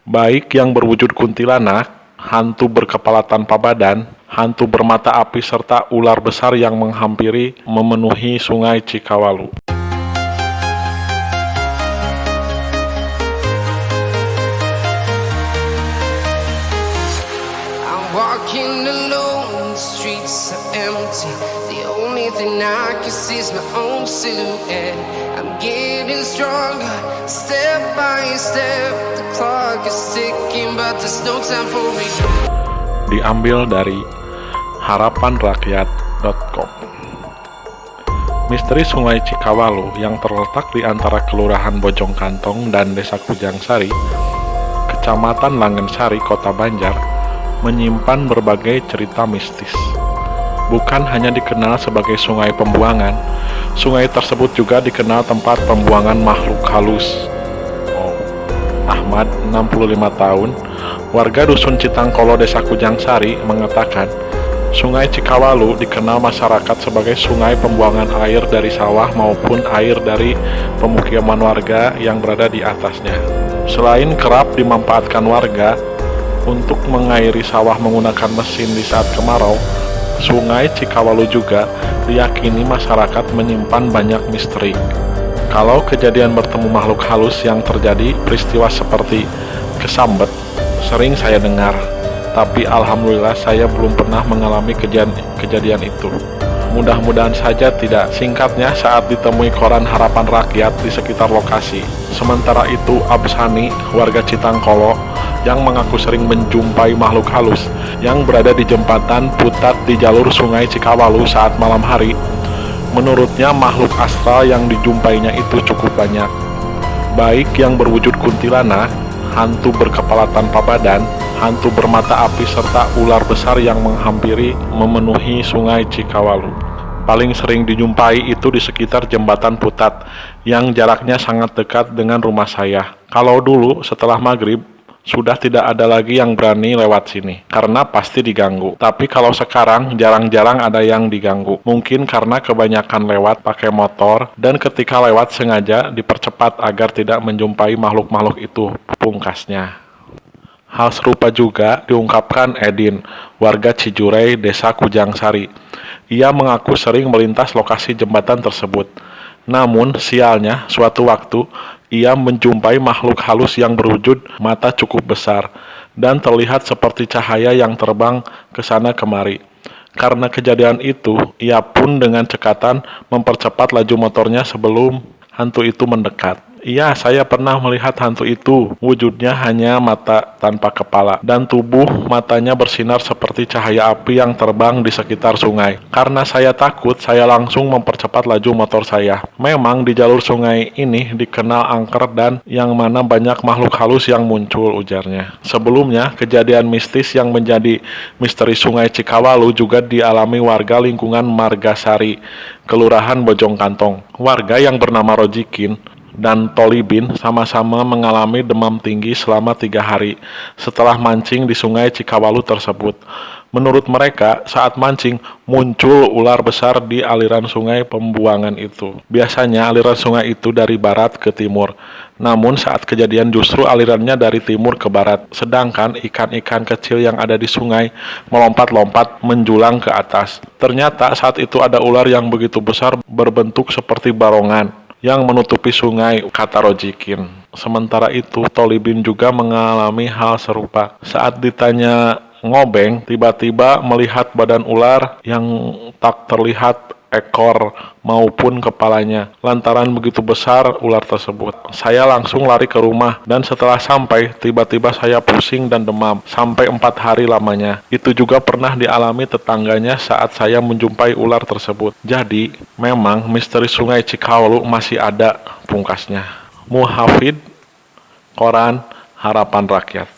baik yang berwujud kuntilanak, hantu berkepala tanpa badan, hantu bermata api, serta ular besar yang menghampiri memenuhi Sungai Cikawalu. Walking alone, the streets are empty. The only thing I can see is my own silhouette. I'm getting stronger, step by step. The clock is ticking, but there's no time for me. Diambil dari harapanrakyat.com. Misteri Sungai Cikawalu yang terletak di antara Kelurahan Bojongkantong dan Desa Kujangsari, Kecamatan Langensari, Kota Banjar, menyimpan berbagai cerita mistis. Bukan hanya dikenal sebagai sungai pembuangan, sungai tersebut juga dikenal tempat pembuangan makhluk halus. Ahmad, 65 tahun, warga Dusun Citangkolo, Desa Kujangsari, mengatakan Sungai Cikawalu dikenal masyarakat sebagai sungai pembuangan air dari sawah maupun air dari pemukiman warga yang berada di atasnya. Selain kerap dimanfaatkan warga untuk mengairi sawah menggunakan mesin di saat kemarau, Sungai Cikawalu juga diyakini masyarakat menyimpan banyak misteri. Kalau kejadian bertemu makhluk halus yang terjadi peristiwa seperti kesambet, sering saya dengar, tapi alhamdulillah saya belum pernah mengalami kejadian itu. Mudah-mudahan saja tidak. Singkatnya, saat ditemui koran Harapan Rakyat di sekitar lokasi. Sementara itu, Absani, warga Citangkolo, yang mengaku sering menjumpai makhluk halus yang berada di jembatan Putat di jalur Sungai Cikawalu saat malam hari. Menurutnya, makhluk astral yang dijumpainya itu cukup banyak, baik yang berwujud kuntilanak, hantu berkepala tanpa badan, hantu bermata api, serta ular besar yang menghampiri memenuhi Sungai Cikawalu. Paling sering dijumpai itu di sekitar jembatan Putat yang jaraknya sangat dekat dengan rumah saya. Kalau dulu setelah maghrib sudah tidak ada lagi yang berani lewat sini karena pasti diganggu. Tapi kalau sekarang jarang-jarang ada yang diganggu. Mungkin karena kebanyakan lewat pakai motor dan ketika lewat sengaja dipercepat agar tidak menjumpai makhluk-makhluk itu, pungkasnya. Hal serupa juga diungkapkan Edin, warga Cijurei, Desa Kujangsari. Ia mengaku sering melintas lokasi jembatan tersebut. Namun, sialnya, suatu waktu, ia menjumpai makhluk halus yang berwujud mata cukup besar dan terlihat seperti cahaya yang terbang ke sana kemari. Karena kejadian itu, ia pun dengan cekatan mempercepat laju motornya sebelum hantu itu mendekat. Iya, saya pernah melihat hantu itu. Wujudnya hanya mata tanpa kepala, dan tubuh matanya bersinar seperti cahaya api yang terbang di sekitar sungai. Karena saya takut, saya langsung mempercepat laju motor saya. Memang di jalur sungai ini dikenal angker dan yang mana banyak makhluk halus yang muncul, ujarnya. Sebelumnya, kejadian mistis yang menjadi misteri Sungai Cikawalu juga dialami warga lingkungan Margasari, Kelurahan Bojongkantong. Warga yang bernama Rojikin dan Tolibin sama-sama mengalami demam tinggi selama 3 hari setelah mancing di Sungai Cikawalu tersebut. Menurut mereka, saat mancing muncul ular besar di aliran sungai pembuangan itu. Biasanya aliran sungai itu dari barat ke timur, namun saat kejadian justru alirannya dari timur ke barat, sedangkan ikan-ikan kecil yang ada di sungai melompat-lompat menjulang ke atas. Ternyata saat itu ada ular yang begitu besar berbentuk seperti barongan yang menutupi sungai, kata Rojikin. Sementara itu, Tolibin juga mengalami hal serupa. Saat ditanya ngobeng, tiba-tiba melihat badan ular yang tak terlihat ekor maupun kepalanya. Lantaran begitu besar ular tersebut, saya langsung lari ke rumah dan setelah sampai, tiba-tiba saya pusing dan demam sampai 4 hari lamanya. Itu juga pernah dialami tetangganya saat saya menjumpai ular tersebut. Jadi, memang misteri Sungai Cikawalu masih ada, pungkasnya. Muhafid, Koran Harapan Rakyat.